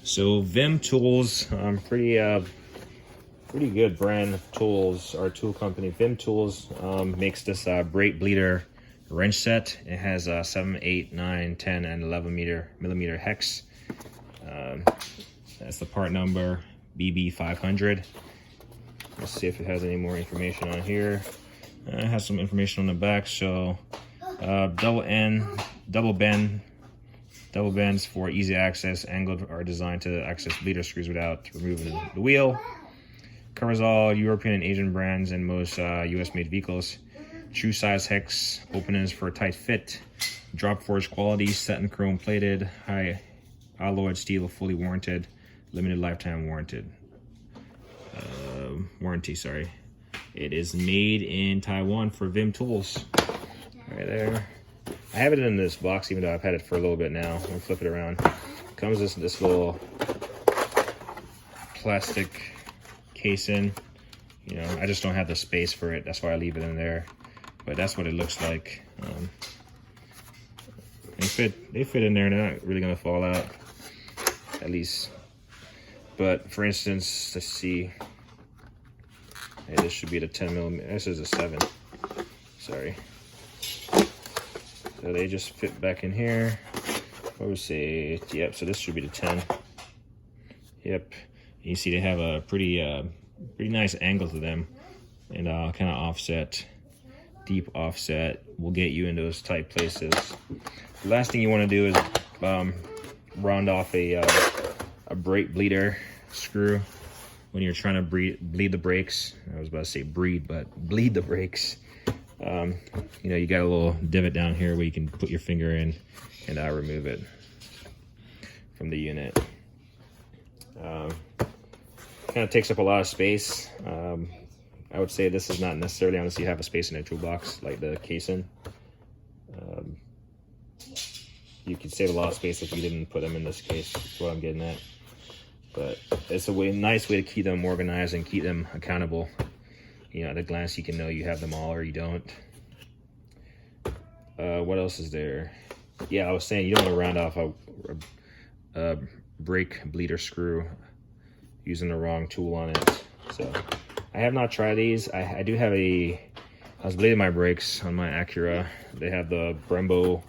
So VIM tools, pretty good brand of tools. Our tool company, VIM Tools, makes this brake bleeder wrench set. It has 7, 8, 9, 10, and 11 millimeter hex. That's the part number BB500. Let's see if it has any more information on here. It has some information on the back. So double bends for easy access. Angled are designed to access bleeder screws without removing the wheel. Covers all European and Asian brands and most US made vehicles. True size hex openings for a tight fit. Drop forged quality, satin chrome plated, high alloyed steel, fully warranted, limited lifetime warranty. Sorry. It is made in Taiwan for VIM Tools. Right there. I have it in this box, even though I've had it for a little bit now. I'm gonna flip it around. Comes this little plastic casing. You know, I just don't have the space for it. That's why I leave it in there. But that's what it looks like. They fit in there. They're not really gonna fall out, at least. But for instance, let's see. Hey, this should be the 10 millimeter. This is a 7. Sorry. So they just fit back in here. What would we say? Yep. So this should be the 10. Yep. You see they have a pretty nice angle to them, and kind of offset, deep offset will get you in those tight places. The last thing you want to do is round off a brake bleeder screw when you're trying to bleed the brakes. I was about to say bleed the brakes. You know, you got a little divot down here where you can put your finger in and remove it from the unit. Kind of takes up a lot of space. I would say this is not necessarily unless you have a space in a toolbox like the casing. You could save a lot of space if you didn't put them in this case. That's what I'm getting at. But it's a nice way to keep them organized and keep them accountable. You know, at a glance you can know you have them all or you don't. What else is there? Yeah, I was saying you don't want to round off a brake bleeder screw using the wrong tool on it. So I have not tried these. I do have I was bleeding my brakes on my Acura. They have the Brembo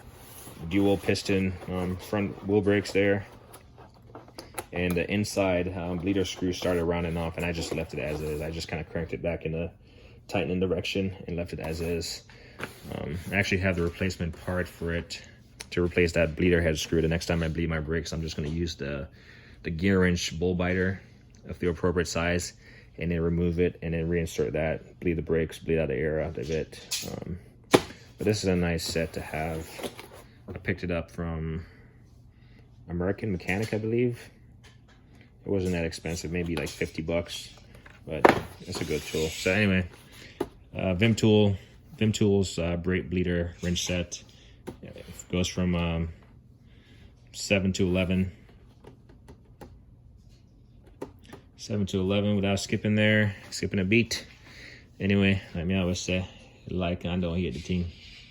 dual piston front wheel brakes there, and the inside bleeder screw started rounding off, and I just left it as is. I just kind of cranked it back in the tightening direction and left it as is. I actually have the replacement part for it to replace that bleeder head screw. The next time I bleed my brakes, I'm just going to use the gear wrench bull biter of the appropriate size, and then remove it and then reinsert that, bleed the brakes, bleed out the air out of it. But this is a nice set to have. I picked it up from American Mechanic, I believe. It wasn't that expensive, maybe like 50 bucks, but it's a good tool. So anyway, VIM Tools brake bleeder wrench set. It goes from 7 to 11. 7 to 11 without skipping a beat. Anyway, let me always say, like and don't hit the team.